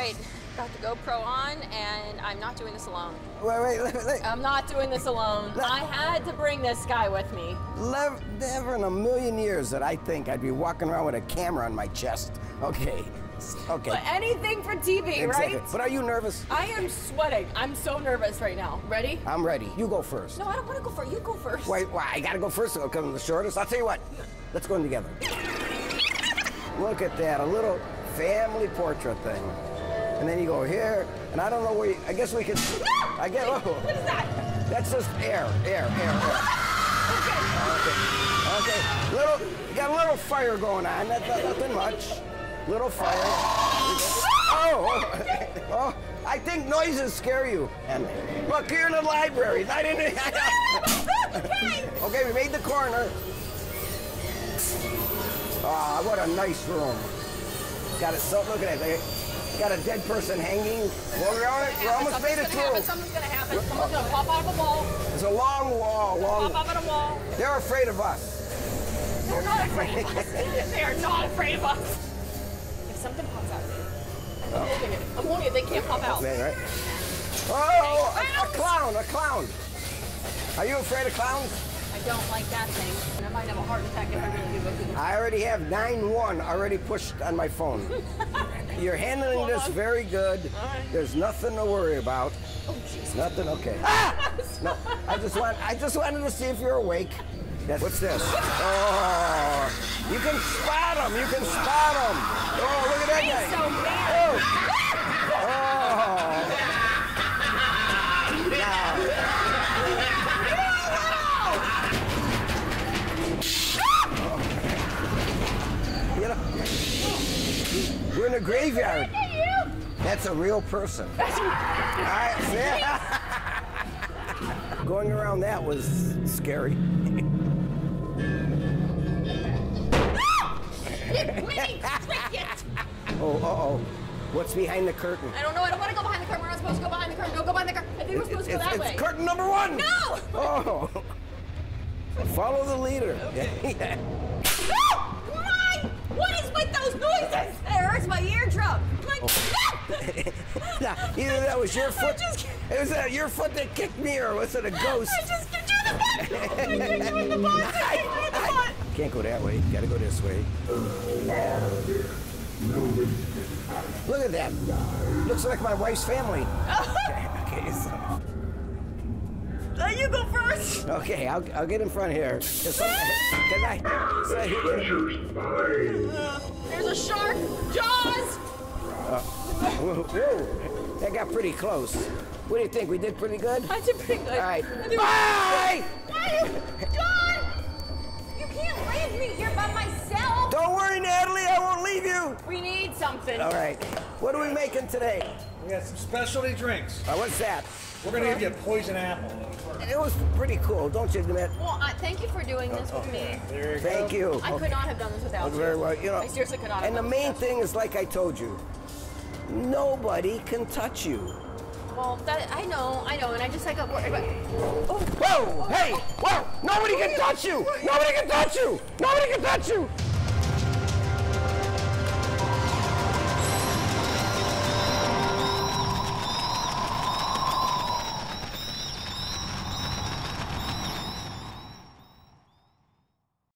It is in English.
right, got the GoPro on, and I'm not doing this alone. Wait. I'm not doing this alone. I had to bring this guy with me. Never in a million years that I think I'd be walking around with a camera on my chest. Okay. But anything for TV, exactly. right? But are you nervous? I am sweating. I'm so nervous right now. Ready? I'm ready. You go first. No, I don't want to go first. You go first. Wait, I gotta go first because I'm the shortest. I'll tell you what. Let's go in together. Look at that, a little family portrait thing. And then you go here, and I don't know where I guess we could. I guess. Oh, what is that? That's just air. Okay. You got a little fire going on. That's nothing much. Little fire. Oh, I think noises scare you. And look, you're in the library. I didn't. Okay, we made the corner. Ah, what a nice room. Got it. So look at that. Got a dead person hanging. Well, we almost made it through. Something's gonna happen. Someone's gonna pop out of a wall. It's a long wall. Pop out of a wall. They're afraid of us. They're not afraid of us. They are not afraid of us. If something pops out, I'm holding it. I'm holding it. They can't pop out. Okay, right? Oh, a clown. Are you afraid of clowns? I don't like that thing. I might have a heart attack if I really do go through this. I already have 9-1 already pushed on my phone. You're handling this very good. Right. There's nothing to worry about. Oh, jeez. Nothing. Okay. Ah! No, I just wanted to see if you're awake. What's this? Oh, you can spot him. Oh, look at that guy. He's so mad. You know, we're in a graveyard. That's a real person. All right, going around that was scary. Oh, what's behind the curtain? I don't know. I don't want to go behind the curtain. We're not supposed to go behind the curtain. Don't go behind the curtain. I think we're supposed to go that way. It's curtain number 1. No! Oh. Follow the leader. No! Why? What is with those noises? It hurts my eardrum. Either that was your foot. It was your foot that kicked me, or was it a ghost? I just kicked you in the butt. Can't go that way. Gotta go this way. Look at that. Looks like my wife's family. Okay, so. You go first. Okay, I'll get in front here. There's a shark. Jaws. Whoa, that got pretty close. What do you think? We did pretty good? I did pretty good. All right. Bye! John! You can't leave me here by myself. Don't worry, Natalie. I won't leave you. We need something. All right. What are we making today? We got some specialty drinks. What's that? We're going to give you a poison apple. It was pretty cool, don't you admit? Well, thank you for doing this with me. There you Thank go. you. I could not have done this without you. Very well. You know, I seriously could not have And the done this main without thing is, like I told you, nobody can touch you. Well, I know, and I just got worried about. Whoa! Hey! Whoa! Nobody can touch you! Nobody can touch you! Nobody can touch you!